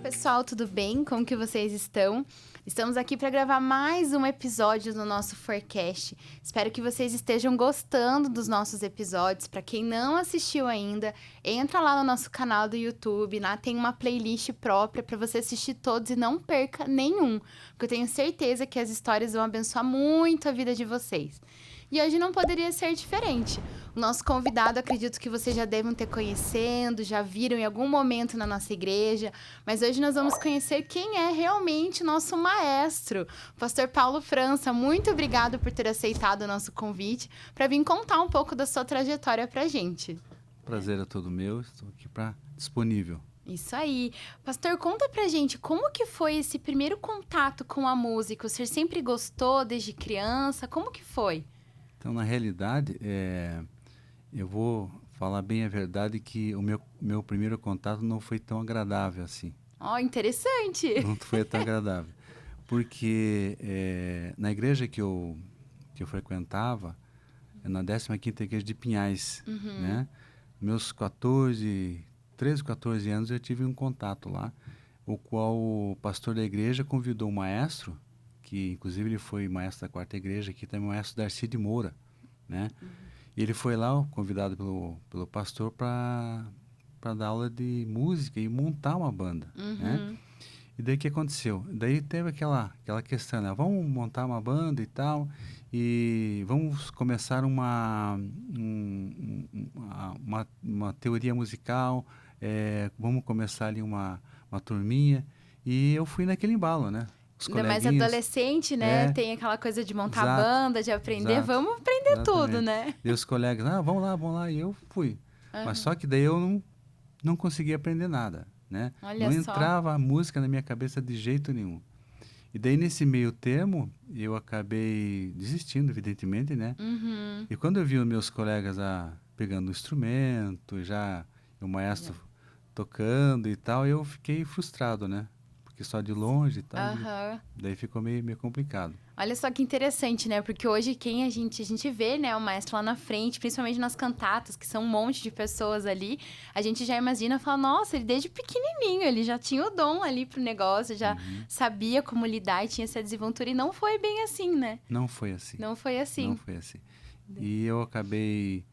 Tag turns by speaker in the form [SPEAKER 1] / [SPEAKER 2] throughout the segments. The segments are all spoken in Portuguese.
[SPEAKER 1] pessoal, tudo bem? Como que vocês estão? Estamos aqui para gravar mais um episódio do nosso Forecast. Espero que vocês estejam gostando dos nossos episódios. Para quem não assistiu ainda, entra lá no nosso canal do YouTube. Lá tem uma playlist própria para você assistir todos e não perca nenhum, porque eu tenho certeza que as histórias vão abençoar muito a vida de vocês. E hoje não poderia ser diferente. O nosso convidado, acredito que vocês já devem ter conhecendo, já viram em algum momento na nossa igreja, mas hoje nós vamos conhecer quem é realmente o nosso maestro, o pastor Paulo França. Muito obrigado por ter aceitado o nosso convite para vir contar um pouco da sua trajetória para a gente.
[SPEAKER 2] Prazer é todo meu, estou aqui disponível.
[SPEAKER 1] Isso aí. Pastor, conta pra gente como que foi esse primeiro contato com a música? O senhor sempre gostou desde criança? Como que foi?
[SPEAKER 2] Então, na realidade, eu vou falar bem a verdade que o meu primeiro contato não foi tão agradável assim.
[SPEAKER 1] Ó, interessante.
[SPEAKER 2] Não foi tão agradável. Porque na igreja que eu frequentava, na 15ª Igreja de Pinhais, né? Meus 13, 14 anos eu tive um contato lá, o qual o pastor da igreja convidou o maestro, que inclusive ele foi maestro da 4ª Igreja, aqui também o maestro Darcy de Moura, né? E ele foi lá, convidado pelo pastor para dar aula de música e montar uma banda, né? E daí o que aconteceu? Daí teve aquela questão, né? Vamos montar uma banda e tal, e vamos começar uma teoria musical, vamos começar ali uma turminha, e eu fui naquele embalo, né? Os
[SPEAKER 1] Ainda mais
[SPEAKER 2] coleguinhas,
[SPEAKER 1] adolescente, né? Tem aquela coisa de montar
[SPEAKER 2] exato,
[SPEAKER 1] banda, de aprender.
[SPEAKER 2] exato,
[SPEAKER 1] Vamos aprender tudo,
[SPEAKER 2] exatamente.
[SPEAKER 1] né?
[SPEAKER 2] E os colegas, vamos lá, e eu fui. Mas só que daí eu não conseguia aprender nada, né?
[SPEAKER 1] Olha
[SPEAKER 2] Não
[SPEAKER 1] só.
[SPEAKER 2] entrava a música na minha cabeça de jeito nenhum. E daí, nesse meio termo, eu acabei desistindo, evidentemente, né? E quando eu vi os meus colegas pegando o instrumento, já o maestro tocando e tal, eu fiquei frustrado, né? Porque só de longe e tal, daí ficou meio complicado.
[SPEAKER 1] Olha só que interessante, né? Porque hoje a gente vê, né, o maestro lá na frente, principalmente nas cantatas, que são um monte de pessoas ali, a gente já imagina, fala, nossa, ele desde pequenininho, ele já tinha o dom ali pro negócio, já sabia como lidar e tinha essa desenvoltura, e não foi bem assim, né?
[SPEAKER 2] Não foi assim.
[SPEAKER 1] Não foi assim.
[SPEAKER 2] Não foi assim. E eu acabei,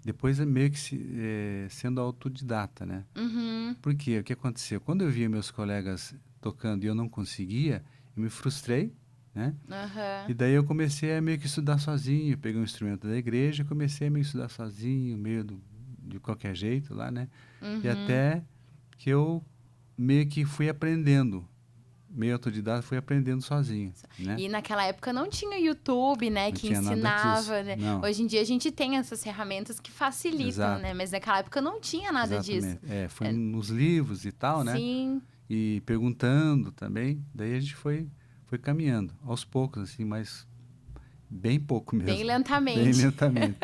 [SPEAKER 2] depois meio que sendo autodidata, né? Porque o que aconteceu? Quando eu via meus colegas tocando e eu não conseguia, eu me frustrei, né? E daí eu comecei a meio que estudar sozinho, peguei um instrumento da igreja e comecei a meio que estudar sozinho, meio de qualquer jeito lá, né? E até que eu meio que fui aprendendo, meio autodidata, fui aprendendo sozinho, né?
[SPEAKER 1] E naquela época não tinha YouTube, né,
[SPEAKER 2] Não
[SPEAKER 1] que
[SPEAKER 2] tinha nada
[SPEAKER 1] ensinava,
[SPEAKER 2] disso,
[SPEAKER 1] né?
[SPEAKER 2] não.
[SPEAKER 1] Hoje em dia a gente tem essas ferramentas que facilitam,
[SPEAKER 2] Exato.
[SPEAKER 1] né? Mas naquela época não tinha nada
[SPEAKER 2] Exatamente.
[SPEAKER 1] disso.
[SPEAKER 2] Foi nos livros e tal, né?
[SPEAKER 1] Sim.
[SPEAKER 2] E perguntando também, daí a gente foi caminhando, aos poucos, assim, mas bem pouco mesmo.
[SPEAKER 1] Bem lentamente.
[SPEAKER 2] Bem lentamente.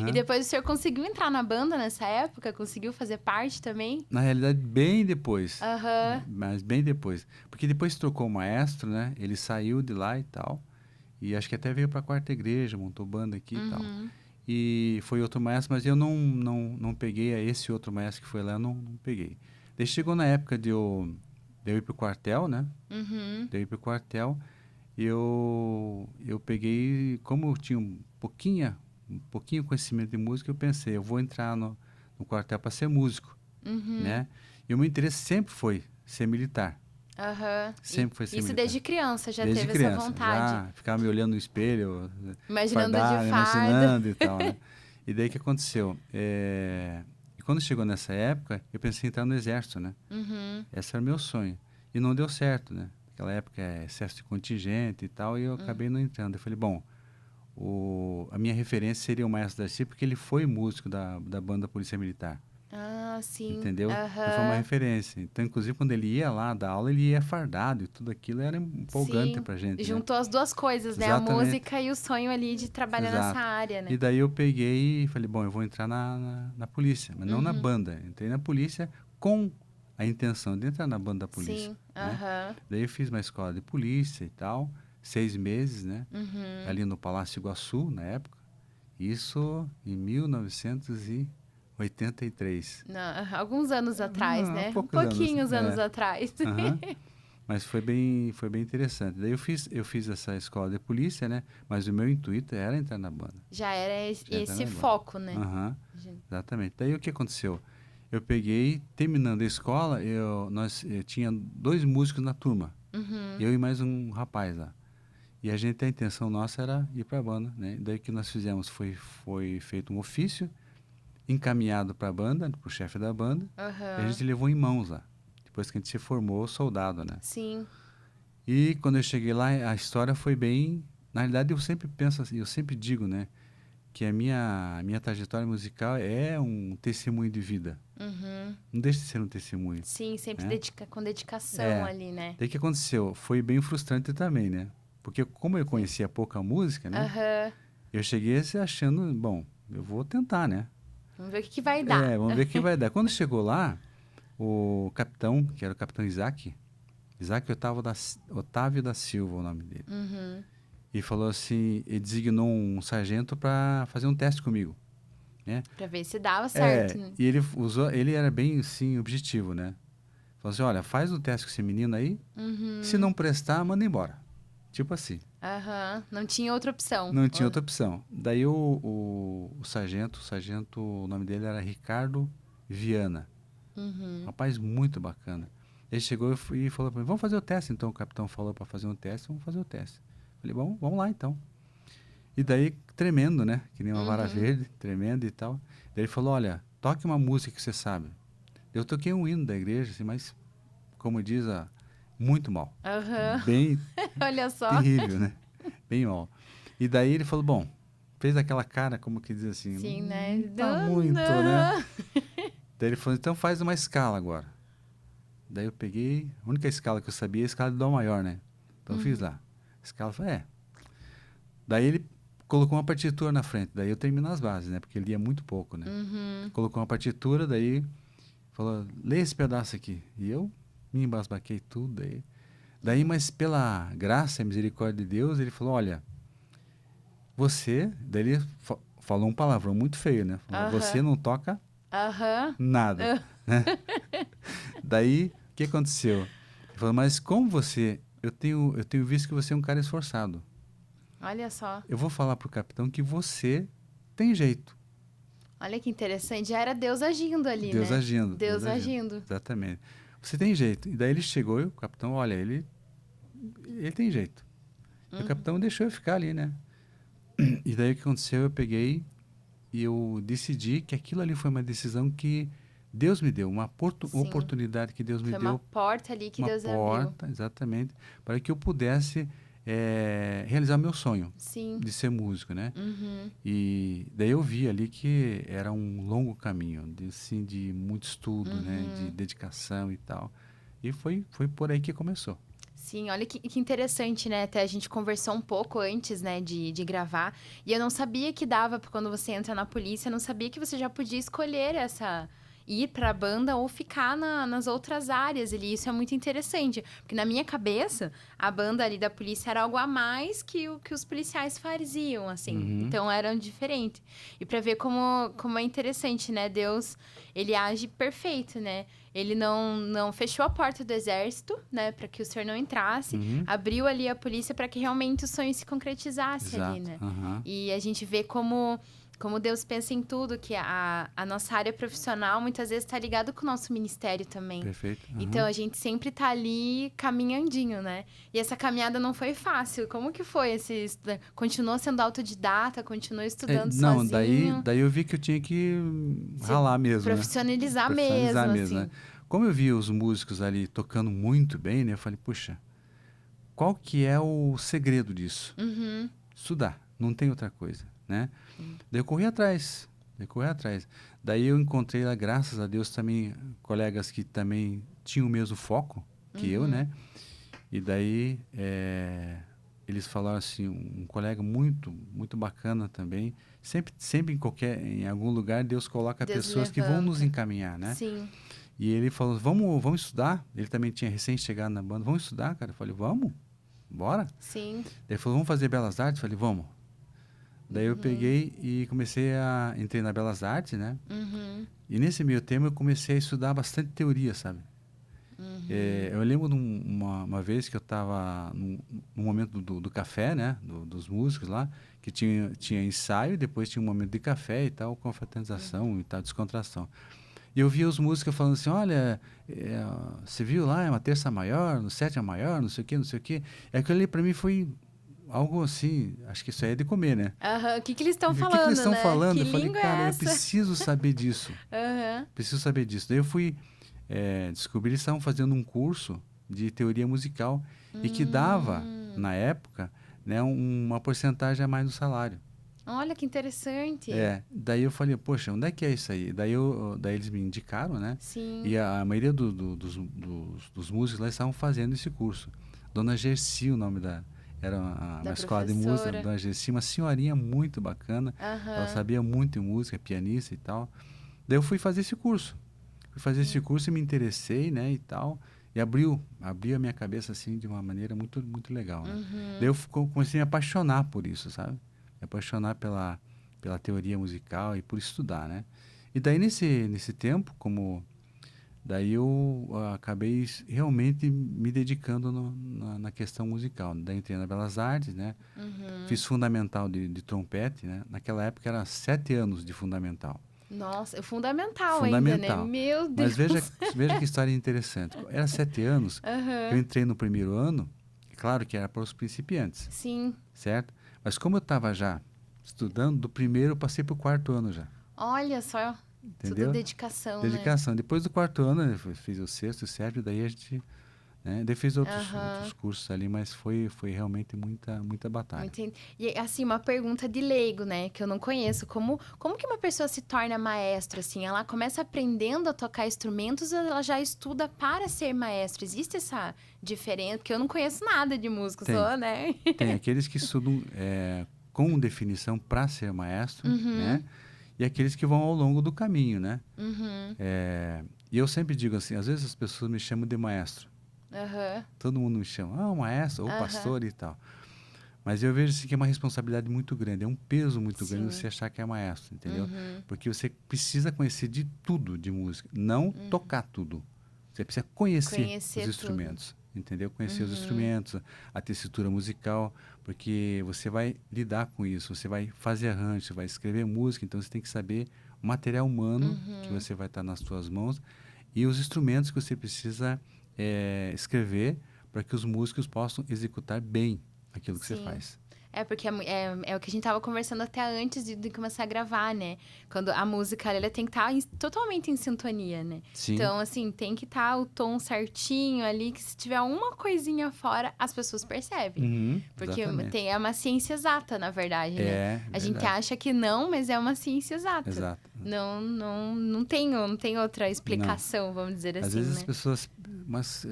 [SPEAKER 1] E depois o senhor conseguiu entrar na banda nessa época? Conseguiu fazer parte também?
[SPEAKER 2] Na realidade, bem depois.
[SPEAKER 1] Aham.
[SPEAKER 2] Mas bem depois. Porque depois trocou o maestro, né? Ele saiu de lá e tal. E acho que até veio para a 4ª Igreja, montou banda aqui e tal. E foi outro maestro, mas eu não peguei esse outro maestro que foi lá, eu não peguei. Daí chegou na época de eu ir pro quartel, né? De eu ir pro quartel, eu peguei, como eu tinha um pouquinho conhecimento de música, eu pensei, eu vou entrar no quartel para ser músico, né? E o meu interesse sempre foi ser militar. Sempre foi ser
[SPEAKER 1] Isso
[SPEAKER 2] militar.
[SPEAKER 1] Desde criança já
[SPEAKER 2] Desde
[SPEAKER 1] teve
[SPEAKER 2] criança,
[SPEAKER 1] essa vontade?
[SPEAKER 2] já ficava me olhando no espelho,
[SPEAKER 1] Imaginando de farda.
[SPEAKER 2] imaginando e tal, né? E daí o que aconteceu? E quando chegou nessa época, eu pensei em entrar no exército, né? Esse era o meu sonho. E não deu certo, né? Naquela época é excesso de contingente e tal, e eu acabei não entrando. Eu falei, bom, a minha referência seria o maestro Darcy, porque ele foi músico da banda Polícia Militar.
[SPEAKER 1] Ah, sim.
[SPEAKER 2] Entendeu? Então foi uma referência. Então, inclusive, quando ele ia lá dar aula, ele ia fardado e tudo aquilo era empolgante pra gente,
[SPEAKER 1] Juntou as duas coisas, né?
[SPEAKER 2] Exatamente.
[SPEAKER 1] A música e o sonho ali de trabalhar nessa área, né?
[SPEAKER 2] E daí eu peguei e falei, bom, eu vou entrar na polícia, mas não na banda. Entrei na polícia com a intenção de entrar na banda da polícia.
[SPEAKER 1] Sim,
[SPEAKER 2] né? Daí eu fiz uma escola de polícia e tal, 6 meses, né? Ali no Palácio Iguaçu, na época. Isso em 1990 83.
[SPEAKER 1] Não, alguns anos atrás, né?
[SPEAKER 2] Poucos
[SPEAKER 1] Pouquinhos
[SPEAKER 2] anos,
[SPEAKER 1] anos atrás.
[SPEAKER 2] Aham. Mas foi bem interessante. Daí eu fiz essa escola de polícia, né? Mas o meu intuito era entrar na banda.
[SPEAKER 1] Já era
[SPEAKER 2] Já entrar
[SPEAKER 1] esse
[SPEAKER 2] na banda.
[SPEAKER 1] foco, né?
[SPEAKER 2] Aham, exatamente. Daí o que aconteceu? Eu peguei, terminando a escola, eu tinha 2 músicos na turma. Eu e mais um rapaz lá. E a intenção nossa era ir para a banda, né? Daí o que nós fizemos foi feito um ofício, encaminhado para a banda, para o chefe da banda, e a gente levou em mãos lá. Depois que a gente se formou soldado, né?
[SPEAKER 1] Sim.
[SPEAKER 2] E quando eu cheguei lá, a história foi bem... Na realidade, eu sempre penso assim, eu sempre digo, né? Que a minha trajetória musical é um testemunho de vida. Não deixa de ser um testemunho.
[SPEAKER 1] Sim, sempre
[SPEAKER 2] né?
[SPEAKER 1] com dedicação ali, né?
[SPEAKER 2] Daí o que aconteceu? Foi bem frustrante também, né? Porque como eu conhecia pouca música, né? Eu cheguei achando, bom, eu vou tentar, né?
[SPEAKER 1] Vamos ver o que vai dar.
[SPEAKER 2] Vamos ver o que vai dar. Quando chegou lá, o capitão, que era o capitão Isaac Otávio da Silva, o nome dele. E falou assim, ele designou um sargento para fazer um teste comigo, né?
[SPEAKER 1] Pra ver se dava certo, né?
[SPEAKER 2] E ele era bem, assim, objetivo, né? Falou assim, olha, faz o teste com esse menino aí, se não prestar, manda embora. Tipo assim.
[SPEAKER 1] Não tinha outra opção.
[SPEAKER 2] Não tinha outra opção. Daí o sargento, o nome dele era Ricardo Viana. Um rapaz muito bacana. Ele chegou e falou para mim, vamos fazer o teste. Então o capitão falou para fazer um teste, vamos fazer o teste. Falei, bom, vamos lá então. E daí, tremendo, né? Que nem uma vara verde, tremendo e tal. Daí ele falou, olha, toque uma música que você sabe. Eu toquei um hino da igreja, assim, mas, como diz, muito mal. Bem
[SPEAKER 1] Olha só.
[SPEAKER 2] terrível, né? Bem mal. E daí ele falou, bom, fez aquela cara, como que diz assim,
[SPEAKER 1] sim, né?
[SPEAKER 2] Tá muito, né? Daí ele falou, então faz uma escala agora. Daí eu peguei, a única escala que eu sabia é a escala de Dó maior, né? Então eu fiz lá. A escala foi, Daí ele colocou uma partitura na frente, daí eu termino as bases, né? Porque ele lia muito pouco, né? Colocou uma partitura, daí falou, lê esse pedaço aqui. E eu me embasbaquei tudo, daí, mas pela graça e misericórdia de Deus, ele falou, olha, daí ele falou um palavrão muito feio, né? Falou, você não toca nada. Né? Daí, o que aconteceu? Ele falou, mas como eu tenho visto que você é um cara esforçado.
[SPEAKER 1] Olha só.
[SPEAKER 2] Eu vou falar pro capitão que você tem jeito.
[SPEAKER 1] Olha que interessante. Já era Deus agindo ali,
[SPEAKER 2] Deus
[SPEAKER 1] né?
[SPEAKER 2] agindo.
[SPEAKER 1] Deus agindo.
[SPEAKER 2] Exatamente. Você tem jeito. E daí ele chegou e o capitão, olha, ele tem jeito. E o capitão deixou eu ficar ali, né? E daí o que aconteceu? Eu peguei e eu decidi que aquilo ali foi uma decisão que Deus me deu, uma oportunidade que Deus me deu.
[SPEAKER 1] Foi uma porta ali que Deus abriu.
[SPEAKER 2] Uma porta, exatamente, para que eu pudesse realizar meu sonho de ser músico, né? E daí eu vi ali que era um longo caminho, de muito estudo, né? De dedicação e tal. E foi por aí que começou.
[SPEAKER 1] Sim, olha que interessante, né? Até a gente conversou um pouco antes, né, de gravar. E eu não sabia que dava, quando você entra na polícia, eu não sabia que você já podia escolher ir para a banda ou ficar nas outras áreas ali. Isso é muito interessante, porque na minha cabeça, a banda ali da polícia era algo a mais que os policiais faziam, assim. Então, era diferente. E para ver como é interessante, né? Deus, ele age perfeito, né? Ele não fechou a porta do exército, né? Para que o senhor não entrasse. Abriu ali a polícia para que realmente o sonho se concretizasse ali, né? E a gente vê como Deus pensa em tudo, que a nossa área profissional muitas vezes está ligada com o nosso ministério também.
[SPEAKER 2] Perfeito.
[SPEAKER 1] Então, a gente sempre tá ali caminhandinho, né? E essa caminhada não foi fácil. Como que foi? Continuou sendo autodidata? Continuou estudando sozinho?
[SPEAKER 2] Não, daí eu vi que eu tinha que ralar mesmo,
[SPEAKER 1] profissionalizar
[SPEAKER 2] né?
[SPEAKER 1] mesmo,
[SPEAKER 2] assim. Né? Como eu vi os músicos ali tocando muito bem, né? Eu falei, puxa, qual que é o segredo disso? Estudar, não tem outra coisa, né? Daí eu corri atrás. Daí eu encontrei lá, graças a Deus, também colegas que também tinham o mesmo foco que eu, né? E daí eles falaram assim, um colega muito, muito bacana também. Sempre em algum lugar, Deus coloca pessoas que vão nos encaminhar, né?
[SPEAKER 1] Sim.
[SPEAKER 2] E ele falou, vamos estudar? Ele também tinha recém-chegado na banda. Vamos estudar, cara? Eu falei, vamos, bora.
[SPEAKER 1] Sim.
[SPEAKER 2] Daí ele falou, vamos fazer Belas Artes? Eu falei, vamos. Daí eu peguei e entrei na Belas Artes, né? E nesse meio tempo eu comecei a estudar bastante teoria, sabe? Eu lembro de uma vez que eu estava num momento do café, né? Dos músicos lá, que tinha ensaio, depois tinha um momento de café e tal, confraternização e tal, descontração. E eu via os músicos falando assim, olha, você viu lá, é uma terça maior, no sétima maior, não sei o quê, não sei o quê. E aquilo ali para mim foi algo assim, acho que isso aí é de comer, né?
[SPEAKER 1] Aham. O que que eles estão
[SPEAKER 2] O que
[SPEAKER 1] falando,
[SPEAKER 2] eles estão
[SPEAKER 1] né?
[SPEAKER 2] falando?
[SPEAKER 1] Que
[SPEAKER 2] Eu falei,
[SPEAKER 1] língua é
[SPEAKER 2] cara, eu
[SPEAKER 1] essa?
[SPEAKER 2] preciso saber disso.
[SPEAKER 1] Aham.
[SPEAKER 2] Preciso saber disso. Daí eu fui descobrir, eles estavam fazendo um curso de teoria musical e que dava,
[SPEAKER 1] Hum.
[SPEAKER 2] na época, né, uma porcentagem a mais do salário.
[SPEAKER 1] Olha que interessante.
[SPEAKER 2] Daí eu falei, poxa, onde é que é isso aí? Daí eles me indicaram, né?
[SPEAKER 1] Sim.
[SPEAKER 2] E a maioria dos músicos lá estavam fazendo esse curso. Dona Gerci, o nome era
[SPEAKER 1] Da
[SPEAKER 2] uma escola de música,
[SPEAKER 1] professora.
[SPEAKER 2] Dona Gerci, uma senhorinha muito bacana. Ela
[SPEAKER 1] Aham.
[SPEAKER 2] sabia muito de música, pianista e tal. Daí eu fui fazer esse curso. Fui fazer esse curso e me interessei, né, e tal. E abriu a minha cabeça, assim, de uma maneira muito, muito legal, né? Daí eu comecei a me apaixonar por isso, sabe? Me apaixonar pela teoria musical e por estudar, né? E daí, nesse tempo, daí eu acabei realmente me dedicando na questão musical. Daí entrei na Belas Artes, né? Fiz fundamental de trompete, né? Naquela época era 7 anos de fundamental.
[SPEAKER 1] Nossa, é fundamental ainda, né?
[SPEAKER 2] Fundamental.
[SPEAKER 1] Meu
[SPEAKER 2] Mas
[SPEAKER 1] Deus.
[SPEAKER 2] veja que história interessante. Era 7 anos, eu
[SPEAKER 1] Aham.
[SPEAKER 2] entrei no primeiro ano, claro que era para os principiantes,
[SPEAKER 1] Sim.
[SPEAKER 2] certo? Mas como eu estava já estudando, do primeiro eu passei para o quarto ano já,
[SPEAKER 1] Olha só, tudo
[SPEAKER 2] entendeu?
[SPEAKER 1] dedicação, né?
[SPEAKER 2] Dedicação. Depois do quarto ano, eu fiz o sexto, o sétimo, daí a gente, né? Daí fiz outros
[SPEAKER 1] Aham.
[SPEAKER 2] cursos ali, mas foi realmente muita, muita batalha.
[SPEAKER 1] E assim, uma pergunta de leigo, né? Que eu não conheço. Como que uma pessoa se torna maestro, assim? Ela começa aprendendo a tocar instrumentos ou ela já estuda para ser maestro? Existe essa diferença? Porque eu não conheço nada de música,
[SPEAKER 2] Tem,
[SPEAKER 1] só, né?
[SPEAKER 2] tem aqueles que estudam com definição para ser maestro, né?
[SPEAKER 1] Uhum,
[SPEAKER 2] E aqueles que vão ao longo do caminho, né?
[SPEAKER 1] uhum,
[SPEAKER 2] E eu sempre digo assim, às vezes as pessoas me chamam de maestro.
[SPEAKER 1] aham,
[SPEAKER 2] Todo mundo me chama, maestro, ou
[SPEAKER 1] aham.
[SPEAKER 2] pastor e tal. Mas eu vejo assim, que é uma responsabilidade muito grande, é um peso muito grande
[SPEAKER 1] Sim.
[SPEAKER 2] você achar que é maestro, entendeu?
[SPEAKER 1] Uhum,
[SPEAKER 2] Porque você precisa conhecer de tudo de música, não tocar tudo. Você precisa conhecer os
[SPEAKER 1] conhecer tudo.
[SPEAKER 2] instrumentos, entendeu? Conhecer os
[SPEAKER 1] Uhum,
[SPEAKER 2] instrumentos, a tessitura musical, porque você vai lidar com isso, você vai fazer arranjo, você vai escrever música, então você tem que saber o material humano que
[SPEAKER 1] uhum.
[SPEAKER 2] você vai estar nas suas mãos e os instrumentos que você precisa escrever para que os músicos possam executar bem aquilo que você
[SPEAKER 1] Sim.
[SPEAKER 2] faz.
[SPEAKER 1] É, porque é o que a gente tava conversando até antes de começar a gravar, né? Quando a música, ela tem que estar totalmente em sintonia, né?
[SPEAKER 2] Sim,
[SPEAKER 1] Então, assim, tem que estar o tom certinho ali, que se tiver uma coisinha fora, as pessoas percebem.
[SPEAKER 2] uhum,
[SPEAKER 1] Porque
[SPEAKER 2] exatamente.
[SPEAKER 1] é uma ciência exata, na verdade, né?
[SPEAKER 2] É
[SPEAKER 1] A gente
[SPEAKER 2] verdade,
[SPEAKER 1] acha que não, mas é uma ciência exata.
[SPEAKER 2] exato.
[SPEAKER 1] Não tem outra
[SPEAKER 2] Não,
[SPEAKER 1] explicação, vamos dizer
[SPEAKER 2] às
[SPEAKER 1] assim,
[SPEAKER 2] vezes as
[SPEAKER 1] né?
[SPEAKER 2] pessoas, mas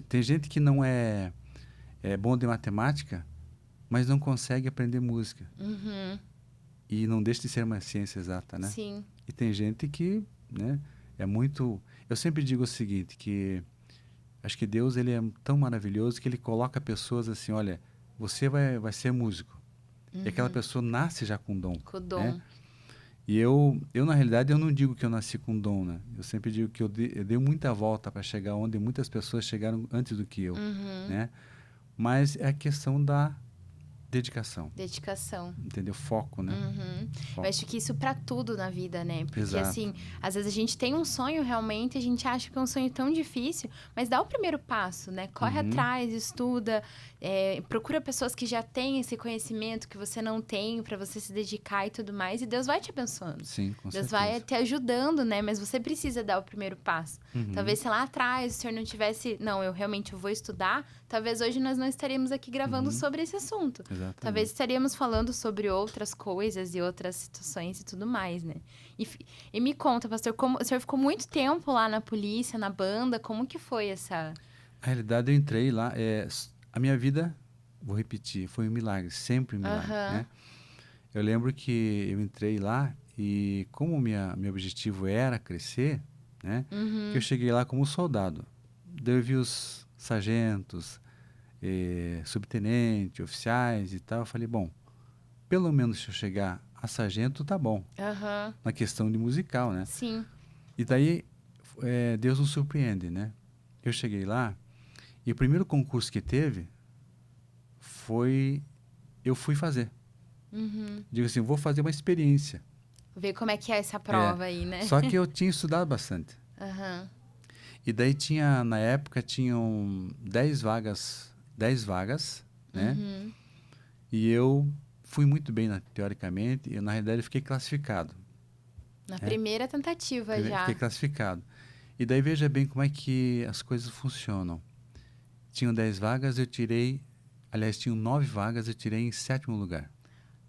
[SPEAKER 2] tem gente que não é bom de matemática, mas não consegue aprender música
[SPEAKER 1] Uhum,
[SPEAKER 2] e não deixa de ser uma ciência exata, né?
[SPEAKER 1] sim.
[SPEAKER 2] E tem gente que, né, é muito. Eu sempre digo o seguinte, que acho que Deus ele é tão maravilhoso que ele coloca pessoas assim, olha, você vai ser músico. E aquela
[SPEAKER 1] Uhum.
[SPEAKER 2] pessoa nasce já com dom,
[SPEAKER 1] Com o
[SPEAKER 2] né?
[SPEAKER 1] dom.
[SPEAKER 2] E eu na realidade, eu não digo que eu nasci com dom, né? Eu sempre digo que eu dei muita volta para chegar onde muitas pessoas chegaram antes do que eu,
[SPEAKER 1] Uhum.
[SPEAKER 2] né? Mas é a questão da dedicação,
[SPEAKER 1] Dedicação.
[SPEAKER 2] entendeu? Foco, né?
[SPEAKER 1] Uhum. Eu
[SPEAKER 2] Foco.
[SPEAKER 1] acho que isso pra tudo na vida, né? Porque,
[SPEAKER 2] Exato.
[SPEAKER 1] assim, às vezes a gente tem um sonho realmente, a gente acha que é um sonho tão difícil, mas dá o primeiro passo, né? Corre
[SPEAKER 2] Uhum.
[SPEAKER 1] atrás, estuda, procura pessoas que já têm esse conhecimento que você não tem, pra você se dedicar e tudo mais, e Deus vai te abençoando.
[SPEAKER 2] Sim, com
[SPEAKER 1] Deus vai
[SPEAKER 2] certeza.
[SPEAKER 1] te ajudando, né? Mas você precisa dar o primeiro passo.
[SPEAKER 2] Uhum.
[SPEAKER 1] Talvez, se lá atrás o senhor não tivesse, não, eu realmente vou estudar, talvez hoje nós não estaríamos aqui gravando
[SPEAKER 2] Uhum.
[SPEAKER 1] sobre esse assunto. Talvez
[SPEAKER 2] Exatamente.
[SPEAKER 1] estaríamos falando sobre outras coisas e outras situações e tudo mais, né? E me conta, pastor, como o senhor ficou muito tempo lá na polícia, na banda, como que foi essa...
[SPEAKER 2] Na realidade, eu entrei lá, a minha vida, vou repetir, foi um milagre, sempre um milagre,
[SPEAKER 1] Aham,
[SPEAKER 2] né? Eu lembro que eu entrei lá e como meu objetivo era crescer, né? Que eu
[SPEAKER 1] uhum,
[SPEAKER 2] cheguei lá como soldado. Daí eu vi os sargentos, subtenente, oficiais e tal. Eu falei, bom, pelo menos se eu chegar a sargento, tá bom.
[SPEAKER 1] Aham.
[SPEAKER 2] Na questão de musical, né?
[SPEAKER 1] Sim.
[SPEAKER 2] E daí, Deus nos surpreende, né? Eu cheguei lá e o primeiro concurso que teve eu fui fazer.
[SPEAKER 1] Uhum.
[SPEAKER 2] Digo assim, vou fazer uma experiência.
[SPEAKER 1] Ver como é que é essa prova aí, né?
[SPEAKER 2] Só que eu tinha estudado bastante.
[SPEAKER 1] Aham.
[SPEAKER 2] E daí na época, tinham 10 vagas, né?
[SPEAKER 1] Uhum.
[SPEAKER 2] E eu fui muito bem, teoricamente, e na realidade eu fiquei classificado.
[SPEAKER 1] Na primeira tentativa já.
[SPEAKER 2] Fiquei classificado. E daí veja bem como é que as coisas funcionam. Tinham 10 vagas, aliás, tinham 9 vagas, eu tirei em 7º lugar.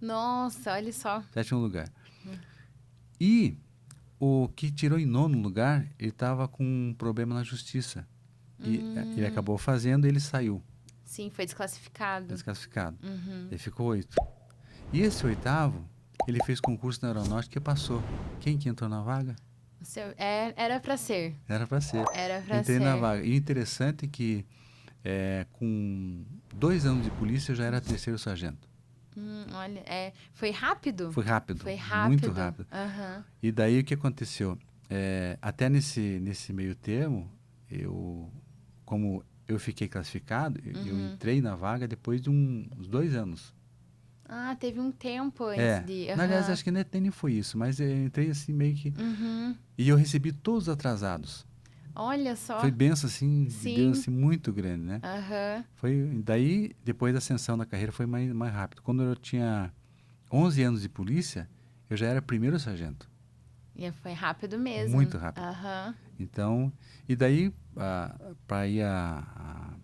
[SPEAKER 1] Nossa, olha só.
[SPEAKER 2] 7º lugar. E o que tirou em 9º lugar, ele estava com um problema na justiça. E ele acabou fazendo e ele saiu.
[SPEAKER 1] Sim, foi desclassificado.
[SPEAKER 2] Desclassificado.
[SPEAKER 1] Uhum.
[SPEAKER 2] Ele ficou 8. E esse 8º, ele fez concurso na aeronáutica e passou. Quem que entrou na vaga?
[SPEAKER 1] Era pra ser.
[SPEAKER 2] Era para ser.
[SPEAKER 1] Era pra
[SPEAKER 2] Entrei
[SPEAKER 1] ser.
[SPEAKER 2] na vaga. E interessante que com 2 anos de polícia eu já era 3º sargento.
[SPEAKER 1] Olha, foi rápido?
[SPEAKER 2] Foi rápido.
[SPEAKER 1] Foi rápido.
[SPEAKER 2] Muito rápido.
[SPEAKER 1] Aham.
[SPEAKER 2] E daí o que aconteceu? Até nesse meio termo, como eu fiquei classificado, eu entrei na vaga depois de uns 2 anos.
[SPEAKER 1] Ah, teve um tempo antes de...
[SPEAKER 2] Na verdade, acho que nem foi isso, mas eu entrei assim meio que...
[SPEAKER 1] Uhum.
[SPEAKER 2] E eu recebi todos atrasados.
[SPEAKER 1] Olha só.
[SPEAKER 2] Foi bênção, assim, de
[SPEAKER 1] Sim.
[SPEAKER 2] Deus, assim, muito grande, né?
[SPEAKER 1] Aham.
[SPEAKER 2] Daí, depois da ascensão na carreira, foi mais rápido. Quando eu tinha 11 anos de polícia, eu já era 1º sargento.
[SPEAKER 1] E foi rápido mesmo.
[SPEAKER 2] Muito rápido.
[SPEAKER 1] Aham.
[SPEAKER 2] Então, e daí, para ir a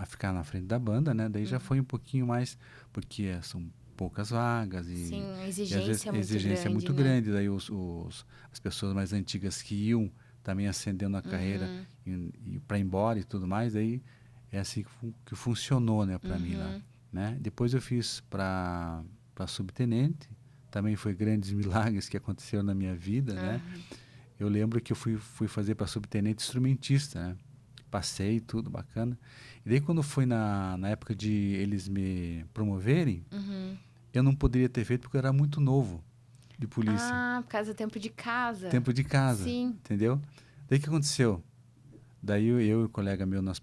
[SPEAKER 2] ficar na frente da banda, né? Daí já foi um pouquinho mais, porque são poucas vagas e...
[SPEAKER 1] Sim, a
[SPEAKER 2] E às
[SPEAKER 1] exigência
[SPEAKER 2] vezes
[SPEAKER 1] é
[SPEAKER 2] a
[SPEAKER 1] muito
[SPEAKER 2] exigência
[SPEAKER 1] grande,
[SPEAKER 2] é muito
[SPEAKER 1] né?
[SPEAKER 2] grande. Daí as pessoas mais antigas que iam também ascendendo na carreira e para ir embora e tudo mais, aí é assim que funcionou, né, para mim lá, né? Depois eu fiz para subtenente, também foi grandes milagres que aconteceram na minha vida, né? Eu lembro que eu fui fazer para subtenente instrumentista, né? Passei tudo bacana. E daí quando foi na época de eles me promoverem, eu não poderia ter feito porque eu era muito novo de polícia.
[SPEAKER 1] Ah, por causa do tempo de casa.
[SPEAKER 2] Tempo de casa,
[SPEAKER 1] Sim.
[SPEAKER 2] entendeu? Daí o que aconteceu? Daí eu e o colega meu, nós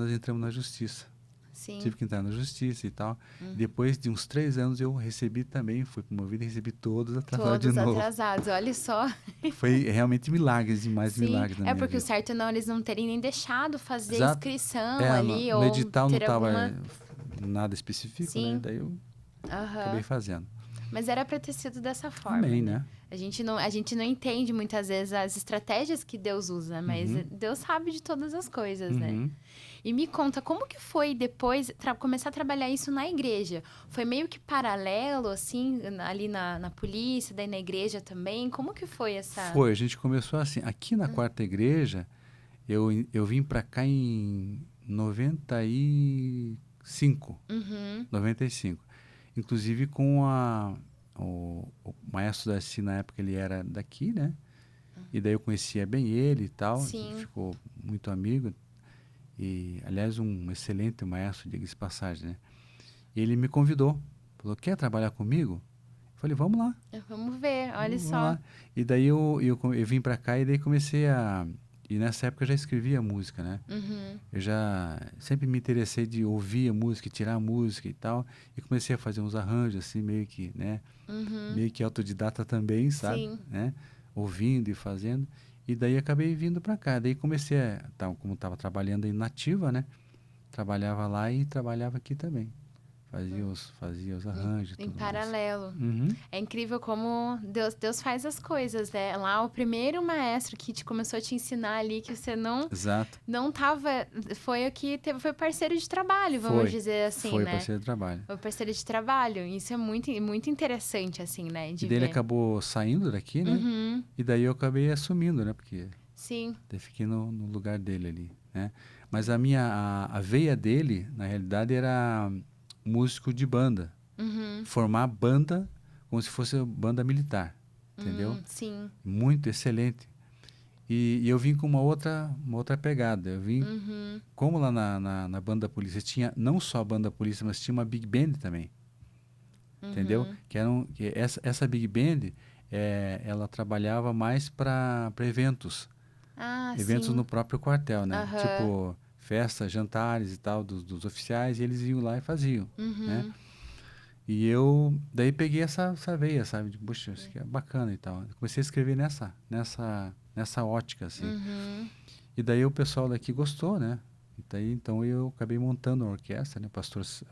[SPEAKER 2] entramos na justiça.
[SPEAKER 1] Sim.
[SPEAKER 2] Tive que entrar na justiça e tal. Depois de uns 3 anos eu recebi também, fui promovido e recebi todos atrasados de
[SPEAKER 1] Todos
[SPEAKER 2] novo.
[SPEAKER 1] atrasados, olha só.
[SPEAKER 2] Foi realmente milagres, demais
[SPEAKER 1] Sim.
[SPEAKER 2] milagres na minha
[SPEAKER 1] porque
[SPEAKER 2] vida.
[SPEAKER 1] o certo não eles não terem nem deixado fazer
[SPEAKER 2] Exato.
[SPEAKER 1] inscrição
[SPEAKER 2] No
[SPEAKER 1] ali ou
[SPEAKER 2] edital não
[SPEAKER 1] ter
[SPEAKER 2] estava
[SPEAKER 1] alguma...
[SPEAKER 2] nada específico,
[SPEAKER 1] Sim.
[SPEAKER 2] né? Daí eu acabei fazendo.
[SPEAKER 1] Mas era para ter sido dessa forma,
[SPEAKER 2] Amém,
[SPEAKER 1] né?
[SPEAKER 2] né?
[SPEAKER 1] A gente não entende muitas vezes as estratégias que Deus usa, mas Deus sabe de todas as coisas, né? E me conta, como que foi depois começar a trabalhar isso na igreja? Foi meio que paralelo, assim, ali na polícia, daí na igreja também? Como que foi essa...
[SPEAKER 2] Foi, a gente começou assim. Aqui na Quarta Igreja, eu vim para cá em 95. 95. Inclusive com o maestro Darcy, na época, ele era daqui, né? E daí eu conhecia bem ele e tal.
[SPEAKER 1] Sim.
[SPEAKER 2] A gente ficou muito amigo. E, aliás, um excelente maestro, diga-se de passagem, né? E ele me convidou. Falou, quer trabalhar comigo? Eu falei, vamos lá.
[SPEAKER 1] Vamos ver, olha
[SPEAKER 2] Vamos
[SPEAKER 1] só.
[SPEAKER 2] lá. E daí eu vim para cá e daí comecei a... E nessa época eu já escrevia música, né? Eu já sempre me interessei de ouvir a música, tirar a música e tal. E comecei a fazer uns arranjos, assim, meio que, né? Meio que autodidata também, sabe?
[SPEAKER 1] Sim.
[SPEAKER 2] Né? Ouvindo e fazendo. E daí acabei vindo para cá. Daí comecei como estava trabalhando em nativa, né? Trabalhava lá e trabalhava aqui também. Fazia os arranjos.
[SPEAKER 1] Em
[SPEAKER 2] tudo
[SPEAKER 1] paralelo.
[SPEAKER 2] Mais.
[SPEAKER 1] É incrível como Deus faz as coisas, né? Lá o primeiro maestro que começou a te ensinar ali, que você
[SPEAKER 2] Exato.
[SPEAKER 1] não tava... Foi o que foi parceiro de trabalho, vamos dizer assim,
[SPEAKER 2] foi
[SPEAKER 1] né?
[SPEAKER 2] parceiro de trabalho.
[SPEAKER 1] Foi parceiro de trabalho. Isso é muito, muito interessante, assim, né? De
[SPEAKER 2] E daí ele
[SPEAKER 1] ver.
[SPEAKER 2] acabou saindo daqui, né? E daí eu acabei assumindo, né? Porque
[SPEAKER 1] Sim.
[SPEAKER 2] daí fiquei no lugar dele ali, né? Mas a veia dele, na realidade, era músico de banda. Formar banda como se fosse banda militar, entendeu?
[SPEAKER 1] Sim.
[SPEAKER 2] Muito excelente. E eu vim com uma outra pegada. Eu vim, como lá na banda da polícia tinha não só a banda da polícia, mas tinha uma big band também. entendeu? Que essa Big Band, ela trabalhava mais para eventos. Eventos
[SPEAKER 1] sim.
[SPEAKER 2] no próprio quartel, né?
[SPEAKER 1] Aham.
[SPEAKER 2] Tipo, festas, jantares e tal, dos oficiais, e eles iam lá e faziam, né? E eu, daí peguei essa veia, sabe? De, puxa, isso aqui é bacana e tal. Comecei a escrever nessa ótica, assim. E daí o pessoal daqui gostou, né? E daí, então eu acabei montando a orquestra, né?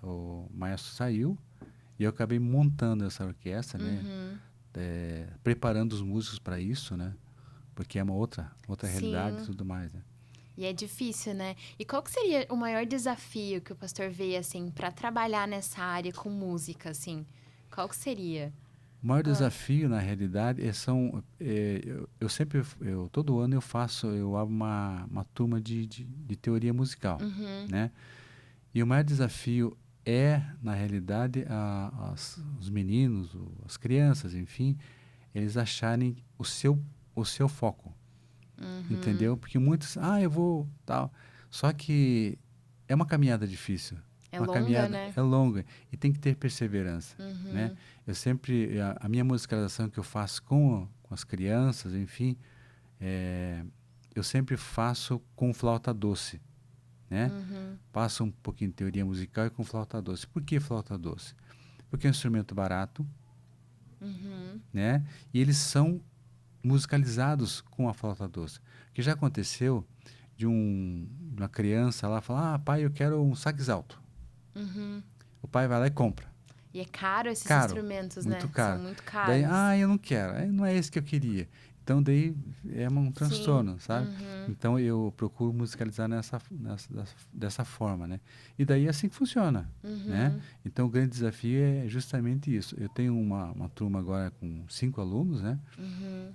[SPEAKER 2] O maestro saiu e eu acabei montando essa orquestra, né? Preparando os músicos para isso, né? Porque é uma outra realidade e
[SPEAKER 1] Sim.
[SPEAKER 2] tudo mais, né?
[SPEAKER 1] E é difícil, né? E qual que seria o maior desafio que o pastor vê, assim, para trabalhar nessa área com música, assim? Qual que seria?
[SPEAKER 2] O maior desafio, na realidade, eu sempre, todo ano eu abro uma turma de teoria musical, né? E o maior desafio na realidade, os meninos, as crianças, enfim, eles acharem o seu foco, entendeu? Porque muitos, eu vou, tal. Só que é uma caminhada difícil.
[SPEAKER 1] É
[SPEAKER 2] Uma
[SPEAKER 1] longa,
[SPEAKER 2] caminhada
[SPEAKER 1] né?
[SPEAKER 2] é longa e tem que ter perseverança, né? Eu sempre, a minha musicalização que eu faço com as crianças, enfim, eu sempre faço com flauta doce, né? Passo um pouquinho de teoria musical e com flauta doce. Por que flauta doce? Porque é um instrumento barato, né? E eles são musicalizados com a flauta doce. O que já aconteceu de uma criança lá falar, pai, eu quero um sax alto. O pai vai lá e compra.
[SPEAKER 1] E é caro esses
[SPEAKER 2] Caro,
[SPEAKER 1] instrumentos,
[SPEAKER 2] muito
[SPEAKER 1] né? São
[SPEAKER 2] caro.
[SPEAKER 1] muito
[SPEAKER 2] Daí,
[SPEAKER 1] caros.
[SPEAKER 2] eu não quero, não é esse que eu queria. Então, daí é um
[SPEAKER 1] Sim.
[SPEAKER 2] transtorno, sabe? Então, eu procuro musicalizar dessa forma, né? E daí é assim que funciona, né? Então, o grande desafio é justamente isso. Eu tenho uma turma agora com 5 alunos, né?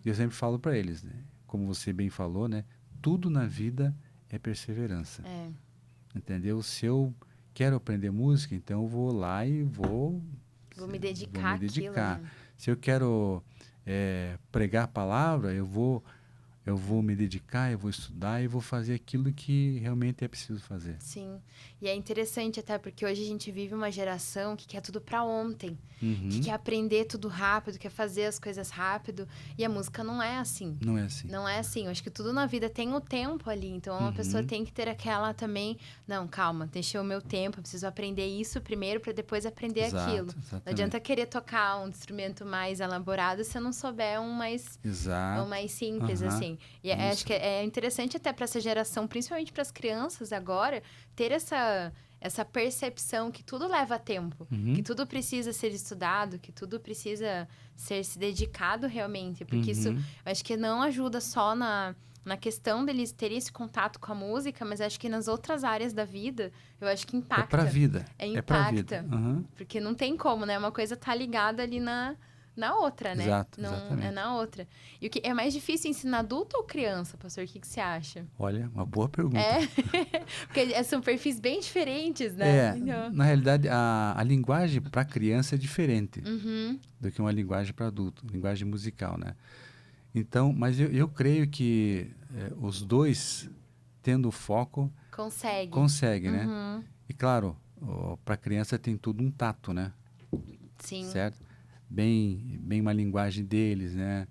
[SPEAKER 2] E eu sempre falo para eles, né? Como você bem falou, né? Tudo na vida é perseverança,
[SPEAKER 1] É.
[SPEAKER 2] entendeu? Se eu quero aprender música, então eu vou lá e vou
[SPEAKER 1] Vou me
[SPEAKER 2] vou
[SPEAKER 1] dedicar
[SPEAKER 2] me
[SPEAKER 1] àquilo,
[SPEAKER 2] dedicar.
[SPEAKER 1] né?
[SPEAKER 2] Se eu quero pregar a palavra, eu vou me dedicar, eu vou estudar e vou fazer aquilo que realmente é preciso fazer.
[SPEAKER 1] Sim. E é interessante até porque hoje a gente vive uma geração que quer tudo pra ontem. Que
[SPEAKER 2] Uhum.
[SPEAKER 1] quer aprender tudo rápido, quer fazer as coisas rápido. E a música não é assim.
[SPEAKER 2] Não é assim.
[SPEAKER 1] Não é assim. Eu acho que tudo na vida tem o tempo ali. Então, uma pessoa tem que ter aquela também... Não, calma, deixa o meu tempo. Eu preciso aprender isso primeiro para depois aprender aquilo. Não
[SPEAKER 2] Exatamente.
[SPEAKER 1] adianta querer tocar um instrumento mais elaborado se eu não souber um mais
[SPEAKER 2] Exato.
[SPEAKER 1] simples,
[SPEAKER 2] Aham.
[SPEAKER 1] assim. E acho
[SPEAKER 2] Isso.
[SPEAKER 1] que é interessante até para essa geração, principalmente para as crianças agora, ter essa percepção que tudo leva tempo, que tudo precisa ser estudado, que tudo precisa ser se dedicado realmente, porque isso eu acho que não ajuda só na questão deles terem esse contato com a música, mas acho que nas outras áreas da vida, eu acho que
[SPEAKER 2] É
[SPEAKER 1] impacta.
[SPEAKER 2] pra vida. É pra vida.
[SPEAKER 1] Impacta.
[SPEAKER 2] Aham.
[SPEAKER 1] Porque não tem como, né? Uma coisa tá ligada ali na outra, né?
[SPEAKER 2] Exato,
[SPEAKER 1] Não, é
[SPEAKER 2] exatamente.
[SPEAKER 1] na outra. E o que é mais difícil ensinar adulto ou criança, pastor? O que você acha?
[SPEAKER 2] Olha, uma boa pergunta.
[SPEAKER 1] É, porque são perfis bem diferentes, né? Então,
[SPEAKER 2] Na realidade, a linguagem para criança é diferente
[SPEAKER 1] uhum,
[SPEAKER 2] do que uma linguagem para adulto, linguagem musical, né? Então, mas eu creio que os dois, tendo foco, conseguem, né?
[SPEAKER 1] Uhum,
[SPEAKER 2] E claro, para criança tem tudo um tato, né?
[SPEAKER 1] sim.
[SPEAKER 2] Certo? Bem uma linguagem deles, né?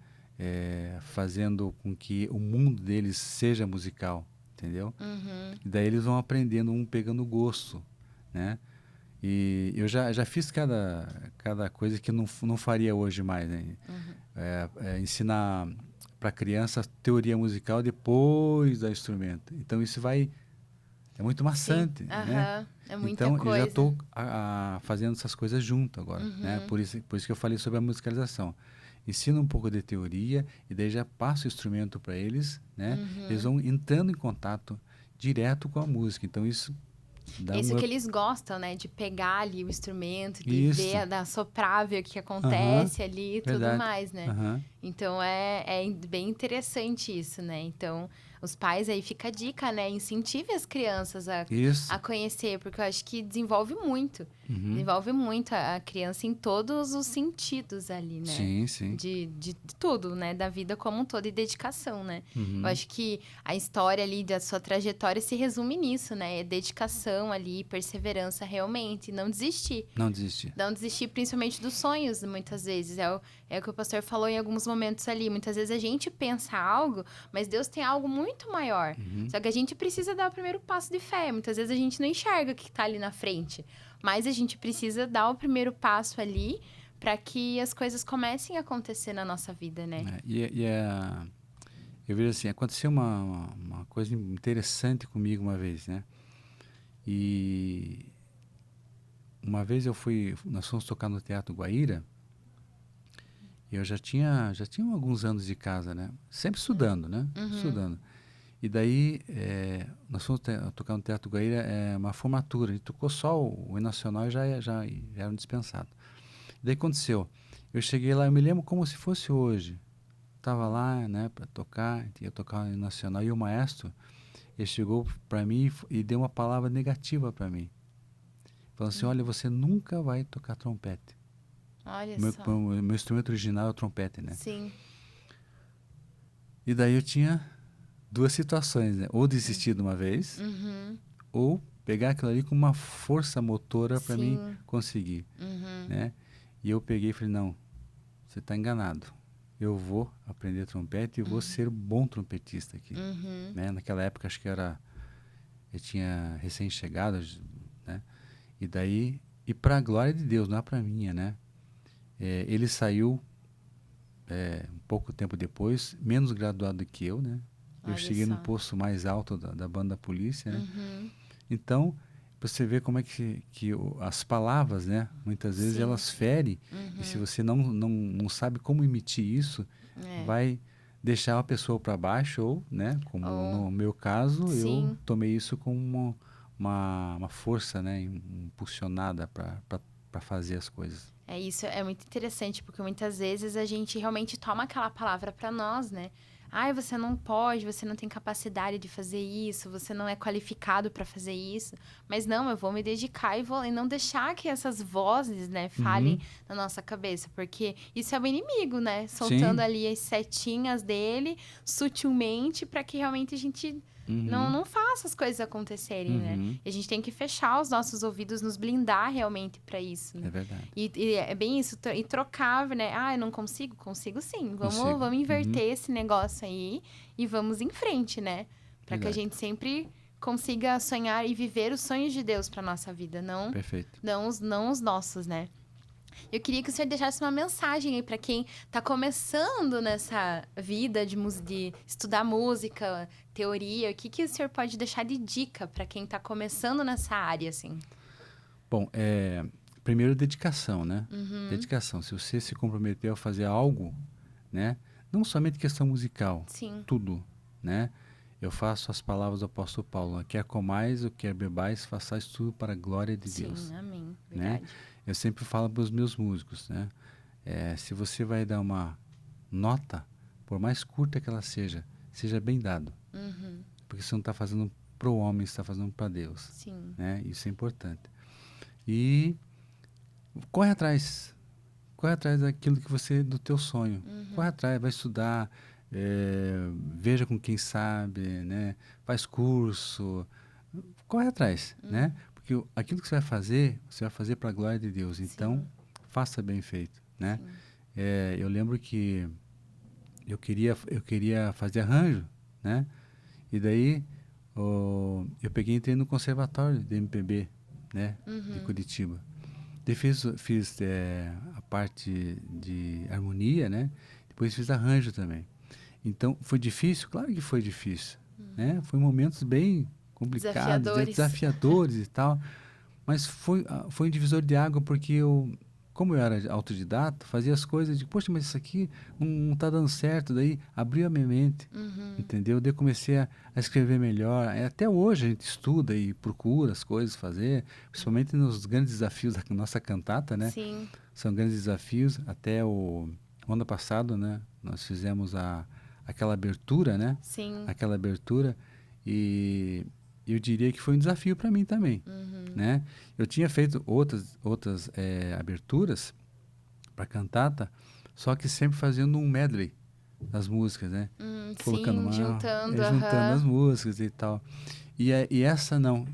[SPEAKER 2] Fazendo com que o mundo deles seja musical, entendeu?
[SPEAKER 1] Uhum,
[SPEAKER 2] E daí eles vão aprendendo, pegando gosto, né? E eu já fiz cada coisa que não faria hoje mais, né? Ensinar para criança teoria musical depois do instrumento. Então isso é muito
[SPEAKER 1] sim.
[SPEAKER 2] maçante, né?
[SPEAKER 1] Aham, é muita
[SPEAKER 2] Então eu já
[SPEAKER 1] coisa.
[SPEAKER 2] estou fazendo essas coisas junto agora, né? Por isso que eu falei sobre a musicalização. Ensino um pouco de teoria e daí já passo o instrumento para eles, né? Eles vão entrando em contato direto com a música. Então isso dá
[SPEAKER 1] É isso
[SPEAKER 2] um
[SPEAKER 1] que
[SPEAKER 2] up.
[SPEAKER 1] eles gostam, né? De pegar ali o instrumento, de
[SPEAKER 2] Isso.
[SPEAKER 1] ver, da soprar, ver o que
[SPEAKER 2] Aham.
[SPEAKER 1] acontece ali e tudo
[SPEAKER 2] Verdade.
[SPEAKER 1] mais, né?
[SPEAKER 2] Aham.
[SPEAKER 1] Então, é bem interessante isso, né? Então, os pais, aí fica a dica, né? Incentive as crianças
[SPEAKER 2] Isso.
[SPEAKER 1] a conhecer, porque eu acho que desenvolve muito.
[SPEAKER 2] Uhum.
[SPEAKER 1] Desenvolve muito a criança em todos os sentidos ali, né?
[SPEAKER 2] Sim, sim.
[SPEAKER 1] De tudo, né? Da vida como um todo e dedicação, né?
[SPEAKER 2] Uhum.
[SPEAKER 1] Eu acho que a história ali da sua trajetória se resume nisso, né? É dedicação ali, perseverança realmente, não desistir.
[SPEAKER 2] Não desistir.
[SPEAKER 1] Não desistir principalmente dos sonhos, muitas vezes. É o que o pastor falou em alguns momentos ali. Muitas vezes a gente pensa algo, mas Deus tem algo muito maior.
[SPEAKER 2] Uhum.
[SPEAKER 1] Só que a gente precisa dar o primeiro passo de fé. Muitas vezes a gente não enxerga o que está ali na frente. Mas a gente precisa dar o primeiro passo ali para que as coisas comecem a acontecer na nossa vida, né?
[SPEAKER 2] Eu vejo assim, aconteceu uma coisa interessante comigo uma vez, né? E uma vez nós fomos tocar no Teatro Guaíra, e eu já tinha alguns anos de casa, né? Sempre estudando, né?
[SPEAKER 1] Uhum.
[SPEAKER 2] Estudando. E daí, nós fomos tocar no Teatro Guaíra, uma formatura. A gente tocou só o hino nacional e já era um dispensado. E daí aconteceu. Eu cheguei lá, eu me lembro como se fosse hoje. Estava lá, né, para tocar, ia tocar o hino nacional. E o maestro, ele chegou para mim e deu uma palavra negativa para mim. Falando assim, olha, você nunca vai tocar trompete.
[SPEAKER 1] Olha só.
[SPEAKER 2] Meu instrumento original é o trompete, né?
[SPEAKER 1] Sim.
[SPEAKER 2] E daí eu tinha duas situações, né? Ou desistir de uma vez,
[SPEAKER 1] Uhum.
[SPEAKER 2] ou pegar aquilo ali com uma força motora para mim
[SPEAKER 1] Sim.
[SPEAKER 2] conseguir,
[SPEAKER 1] Uhum.
[SPEAKER 2] né? E eu peguei e falei, não, você está enganado. Eu vou aprender trompete e vou ser bom trompetista aqui,
[SPEAKER 1] Uhum.
[SPEAKER 2] né? Naquela época acho que eu tinha recém-chegado, né? E daí, e para a glória de Deus, não é para minha, né? Ele saiu um pouco tempo depois, menos graduado que eu, né? Eu
[SPEAKER 1] Olha
[SPEAKER 2] cheguei
[SPEAKER 1] só.
[SPEAKER 2] no posto mais alto da banda da polícia, né?
[SPEAKER 1] Uhum.
[SPEAKER 2] Então, você vê como é que as palavras, né? Muitas vezes
[SPEAKER 1] Sim.
[SPEAKER 2] elas ferem, e se você não sabe como emitir isso, vai deixar a pessoa para baixo, ou, né? Como no meu caso, eu
[SPEAKER 1] Sim.
[SPEAKER 2] tomei isso como uma força, né? Impulsionada para fazer as coisas.
[SPEAKER 1] Isso é muito interessante, porque muitas vezes a gente realmente toma aquela palavra para nós, né? Ai, você não pode, você não tem capacidade de fazer isso, você não é qualificado para fazer isso. Mas não, eu vou me dedicar e não deixar que essas vozes, né, falem na nossa cabeça, porque isso é o inimigo, né? Soltando ali as setinhas dele sutilmente para que realmente a gente não faça as coisas acontecerem, né? E a gente tem que fechar os nossos ouvidos, nos blindar realmente para isso, né?
[SPEAKER 2] É verdade.
[SPEAKER 1] E é bem isso, e trocar, né? Ah, eu não consigo? Consigo sim.
[SPEAKER 2] Consigo.
[SPEAKER 1] Vamos inverter esse negócio aí e vamos em frente, né? Para que a
[SPEAKER 2] Verdade.
[SPEAKER 1] gente sempre consiga sonhar e viver os sonhos de Deus para nossa vida,
[SPEAKER 2] Perfeito.
[SPEAKER 1] não os nossos, né? Eu queria que o senhor deixasse uma mensagem aí para quem está começando nessa vida de estudar música, teoria. O que o senhor pode deixar de dica para quem está começando nessa área, assim?
[SPEAKER 2] Bom, primeiro dedicação, né? Dedicação. Se você se comprometeu a fazer algo, né? Não somente questão musical,
[SPEAKER 1] Sim.
[SPEAKER 2] tudo, né? Eu faço as palavras do apóstolo Paulo, quer comais ou quer bebais, façais tudo para a glória de Deus.
[SPEAKER 1] Sim, amém.
[SPEAKER 2] Né?
[SPEAKER 1] Verdade.
[SPEAKER 2] Eu sempre falo para os meus músicos, né? Se você vai dar uma nota, por mais curta que ela seja bem dado. Porque você não está fazendo para o homem, você está fazendo para Deus.
[SPEAKER 1] Sim.
[SPEAKER 2] Né? Isso é importante. E corre atrás daquilo que você, do teu sonho. Corre atrás, vai estudar, veja com quem sabe, né? Faz curso, corre atrás, né? Porque aquilo que você vai fazer para a glória de Deus. Então, faça bem feito, né? Eu lembro que eu queria fazer arranjo, né? E daí eu peguei e entrei no conservatório de MPB, né? De Curitiba. Daí fiz a parte de harmonia, né? Depois fiz arranjo também. Então, foi difícil? Claro que foi difícil, né? Foi momentos bem complicados, desafiadores e tal. Mas foi um divisor de água, porque como eu era autodidata, fazia as coisas de, poxa, mas isso aqui não está dando certo. Daí abriu a minha mente, entendeu? Daí eu comecei a escrever melhor. Até hoje a gente estuda e procura as coisas fazer, principalmente nos grandes desafios da nossa cantata, né?
[SPEAKER 1] Sim.
[SPEAKER 2] São grandes desafios. Até o ano passado, né? Nós fizemos a aquela abertura, né?
[SPEAKER 1] Sim.
[SPEAKER 2] Aquela abertura. E eu diria que foi um desafio para mim também, né? Eu tinha feito outras aberturas para cantata, só que sempre fazendo um medley das músicas, né?
[SPEAKER 1] Sim, juntando,
[SPEAKER 2] juntando as músicas e tal. E essa não.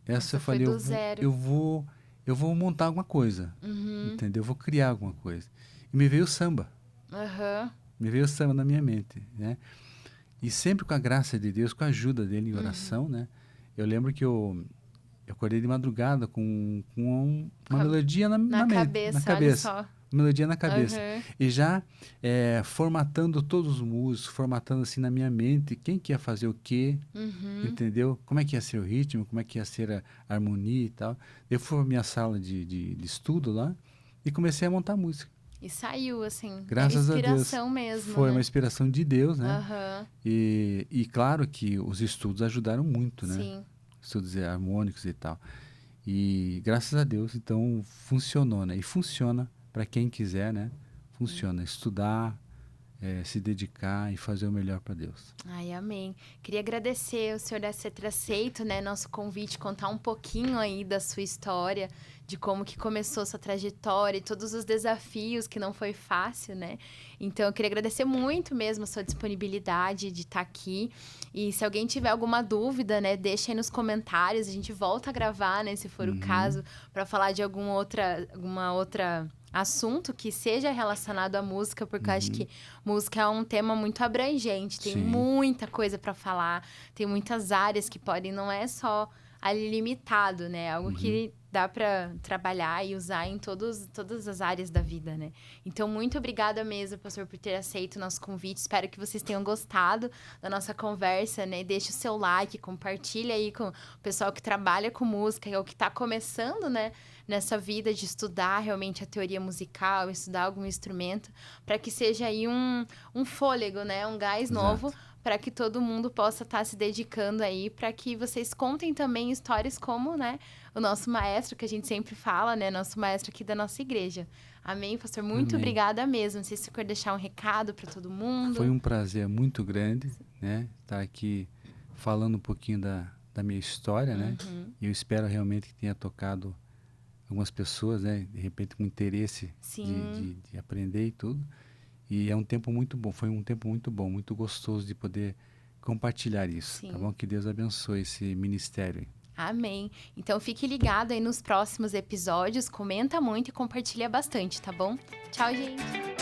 [SPEAKER 2] Essa eu
[SPEAKER 1] foi
[SPEAKER 2] falei,
[SPEAKER 1] do zero.
[SPEAKER 2] eu vou montar alguma coisa, entendeu? Eu vou criar alguma coisa. E me veio o samba. Me veio o samba na minha mente, né? E sempre com a graça de Deus, com a ajuda dele em oração, né? Eu lembro que eu acordei de madrugada com uma melodia na
[SPEAKER 1] cabeça, olha só.
[SPEAKER 2] Melodia na cabeça. E já formatando todos os músicos, formatando assim na minha mente quem que ia fazer o quê, entendeu? Como é que ia ser o ritmo, como é que ia ser a harmonia e tal. Eu fui para minha sala de estudo lá e comecei a montar música.
[SPEAKER 1] E saiu, assim,
[SPEAKER 2] Graças a Deus.
[SPEAKER 1] Inspiração mesmo,
[SPEAKER 2] Foi
[SPEAKER 1] né?
[SPEAKER 2] uma inspiração de Deus, né? E claro que os estudos ajudaram muito, né?
[SPEAKER 1] Sim.
[SPEAKER 2] Estudos harmônicos e tal. E graças a Deus, então, funcionou, né? E funciona para quem quiser, né? Funciona. Estudar, se dedicar e fazer o melhor para Deus.
[SPEAKER 1] Ai, amém. Queria agradecer o senhor ter aceito, né, nosso convite, contar um pouquinho aí da sua história, de como que começou sua trajetória e todos os desafios, que não foi fácil, né? Então, eu queria agradecer muito mesmo a sua disponibilidade de estar aqui. E se alguém tiver alguma dúvida, né, deixa aí nos comentários. A gente volta a gravar, né, se for o caso, para falar de alguma outra assunto que seja relacionado à música, porque eu acho que música é um tema muito abrangente. Tem muita coisa para falar, tem muitas áreas que podem, não é só ali limitado, né? Algo que dá para trabalhar e usar em todas as áreas da vida, né? Então, muito obrigada mesmo, pastor, por ter aceito o nosso convite. Espero que vocês tenham gostado da nossa conversa, né? Deixe o seu like, compartilha aí com o pessoal que trabalha com música ou que está começando, né, nessa vida de estudar realmente a teoria musical, estudar algum instrumento, para que seja aí um fôlego, né? Um gás novo, para que todo mundo possa estar se dedicando aí, para que vocês contem também histórias como, né, o nosso maestro, que a gente sempre fala, né, nosso maestro aqui da nossa igreja. Amém, pastor? Muito obrigada mesmo. Não sei se você quer deixar um recado para todo mundo.
[SPEAKER 2] Foi um prazer muito grande, né, estar aqui falando um pouquinho da minha história, né? E eu espero realmente que tenha tocado algumas pessoas, né, de repente com interesse de aprender e tudo. E é um tempo muito bom, foi um tempo muito bom, muito gostoso de poder compartilhar isso, tá bom? Que Deus abençoe esse ministério.
[SPEAKER 1] Amém. Então fique ligado aí nos próximos episódios, comenta muito e compartilha bastante, tá bom? Tchau, gente!